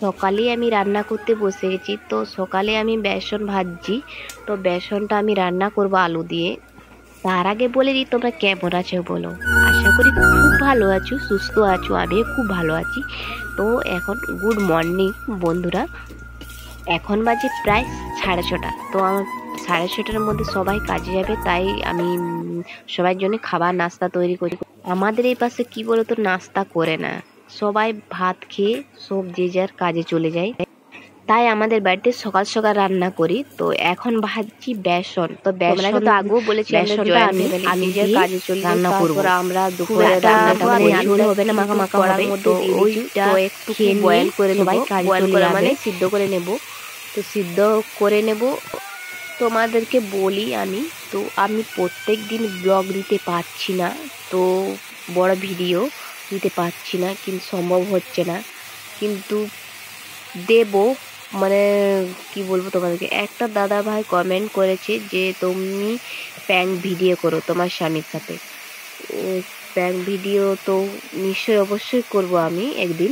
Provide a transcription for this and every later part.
সকালে আমি রান্না করতে বসে গেছি। তো সকালে আমি বেসন ভাজছি। তো বেসনটা আমি রান্না করব আলু দিয়ে। তার আগে বলে দিই, তোমরা কেমন আছো বলো? আশা করি খুব ভালো আছো, সুস্থ আছো। আমিও খুব ভালো আছি। তো এখন গুড মর্নিং বন্ধুরা। এখন বাজে প্রায় 6:30। তো আমার 6:30টার মধ্যে সবাই কাজে যাবে, তাই আমি সবার জন্য খাবার নাস্তা তৈরি করি। আমাদের এই পাশে কি বলতো, নাস্তা করে না, সবাই ভাত খেয়ে সব যে যার কাজে চলে যায়। তাই আমাদের বাড়িতে সকাল সকাল রান্না করি। তো এখন ভাজছি বেসন। তো বেসন তো আগেও বলেছি, বেসনটা আমি আলু দিয়ে কাজে চলে রান্না করব। আমরা দুপুরে রান্নাটা মানে ঝোল হবে না, মাখা মাখা হবে। তো ওইটা একটু বয়েল করে নেব, বয়েল করে মানে সিদ্ধ করে নেব। তো সিদ্ধ করে নেব। তোমাদেরকে বলি আমি, তো আমি প্রত্যেক দিন ব্লগ দিতে পারছি না, তো বড় ভিডিও দিতে পারছি না, কিন্তু সম্ভব হচ্ছে না। কিন্তু দেব, মানে কি বলবো তোমাদেরকে, একটা দাদা ভাই কমেন্ট করেছে যে তুমি প্র্যাঙ্ক ভিডিও করো তোমার স্বামীর সাথে। প্র্যাঙ্ক ভিডিও তো নিশ্চয়ই অবশ্যই করব আমি একদিন।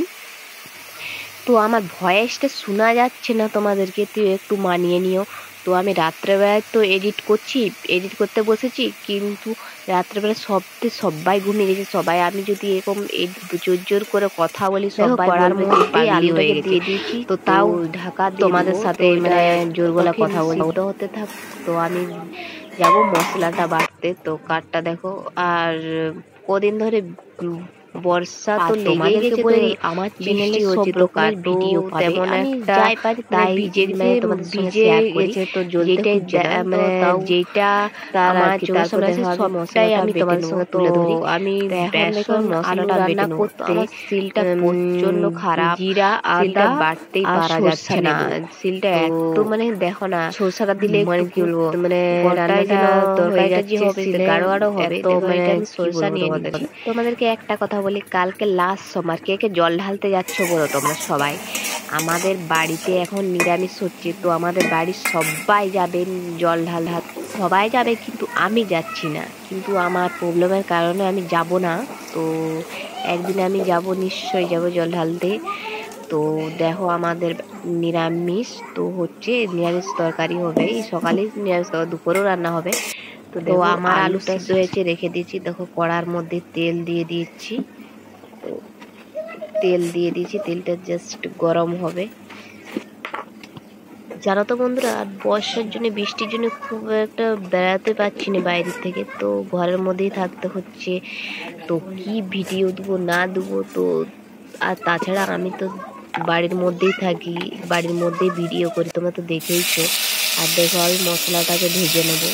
তো আমার ভয়েসটা শোনা যাচ্ছে না তোমাদেরকে, তো একটু মানিয়ে নিও। তো আমি রাত্রেবেলায় তো এডিট করতে বসেছি, কিন্তু রাত্রেবেলা সবাই ঘুমিয়ে গেছে। সবাই, আমি যদি এরকম জোর জোর করে কথা বলি, সবাই করার মধ্যে আলুটাকে দিয়ে দিয়েছি। তো তাও ঢাকা তোমাদের সাথে মানে জোর গলা কথা বলি হতে থাক। তো আমি যাব মশলাটা বাটতে। তো কাঠটা দেখো। আর কদিন ধরে বর্ষা তো লেগে গেছে। তো আমার চ্যানেলে সব রকমের ভিডিও তেমন একটা যাই পারি তাই ভিজে তোমাদের সঙ্গে শেয়ার গেছে। তো যেটাই মানে যেটা আমার চোখের সামনে আছে সবটাই আমি তোমাদের সঙ্গে তুলে ধরি। আমি বেসন মশলাটা রান্না করতে আমার সিলটা প্রচন্ড খারাপ। জিরা আদা বাটতেই পারা যাচ্ছে না, সিলটা একটু মানে দেখো না, সরষাটা দিলে মানে কি বলবো, মানে রান্নাটা তরকারিটা যে হবে গাঢ় গাঢ় হবে। তো মানে আমি সরষা নিয়ে নিচ্ছি। তোমাদেরকে একটা কথা বলি, কালকে লাস্ট সোমবার, কে কে জল ঢালতে যাচ্ছ বলো তোমরা সবাই? আমাদের বাড়িতে এখন নিরামিষ হচ্ছে। তো আমাদের বাড়ির সবাই যাবেন জল ঢালতে, সবাই যাবে, কিন্তু আমি যাচ্ছি না। কিন্তু আমার প্রবলেমের কারণে আমি যাব না। তো একদিন আমি যাব, নিশ্চয়ই যাব জল ঢালতে। তো দেখো আমাদের নিরামিষ তো হচ্ছে, নিরামিষ তরকারি হবে। এই সকালে নিরামিষ তরকারি, দুপুরেও রান্না হবে। তো আমার আলুটা সিদ্ধ হয়েছে, রেখে দিয়েছি। দেখো কড়ার মধ্যে তেল দিয়ে দিয়েছি। তো তেল দিয়ে দিয়েছি, তেলটা জাস্ট গরম হবে। জানো তো বন্ধুরা, আর বর্ষার জন্য, বৃষ্টির জন্য খুব একটা বেড়াতে পারছি না বাইরে থেকে। তো ঘরের মধ্যেই থাকতে হচ্ছে। তো কি ভিডিও দেবো না দেবো, তো আর তাছাড়া আমি তো বাড়ির মধ্যেই থাকি, বাড়ির মধ্যেই ভিডিও করি, তোমরা তো দেখেইছো। আর দেখো আমি মশলাটাকে ভেজে নেবো।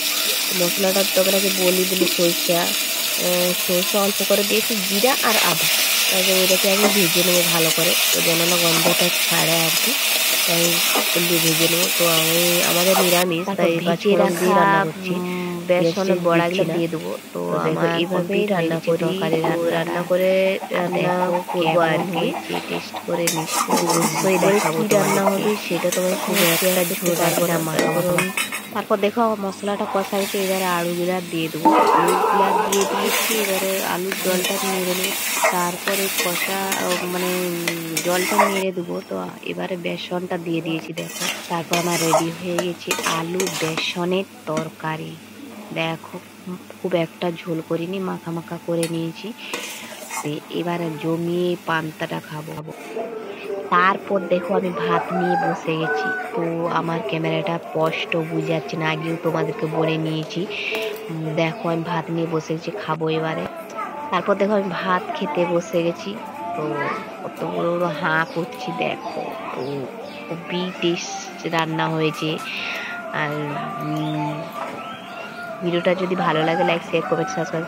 মশলাটা তোমাকে বলি সরষা অল্প করে দিয়েছি, জিরা আর আদা। তারপরে এটাকে আমি ভেজে নেবো ভালো করে, তো যেন না গন্ধটা ছাড়ে আর কি। তাই ভেজে নেবো। তো আমাদের নিরামিষ, তাই ভেজে রাখা বেসনের বড়াগুলো দিয়ে দেবো। তো আমার এইভাবেই রান্না করি, রান্না করে রান্না করবো আর কি। টেস্ট করে নিশ্চয়ই দেখাবো। কি রান্না হবে সেটা তোমার খুব একটা ঝোল পারবো না, তারপর দেখো মশলাটা কষা হয়েছে, এবারে আলুগুলা দিয়ে দেবো। আলুগুলা দিয়ে দিয়েছি, এবারে আলুর জলটা নেড়ে নেবো। তারপরে কষা মানে জলটা নেড়ে দেবো। তো এবারে বেসনটা দিয়ে দিয়েছি দেখো। তারপর আমার রেডি হয়ে গেছে আলু বেসনের তরকারি। দেখো খুব একটা ঝোল করিনি, মাখা মাখা করে নিয়েছি। এবারে জমিয়ে পান্তাটা খাবো। তারপর দেখো আমি ভাত নিয়ে বসে গেছি। তো আমার ক্যামেরাটা স্পষ্ট বুঝে যাচ্ছে না, আগেও তোমাদেরকে বলে নিয়েছি। দেখো আমি ভাত নিয়ে বসে গেছি, খাবো এবারে। তারপর দেখো আমি ভাত খেতে বসে গেছি। তো কত বড় বড় হাঁ করছি দেখো। তো খুবই টেস্ট রান্না হয়েছে। আর ভিডিওটা যদি ভালো লাগে লাইক শেয়ার কমেন্ট সাবস্ক্রাইব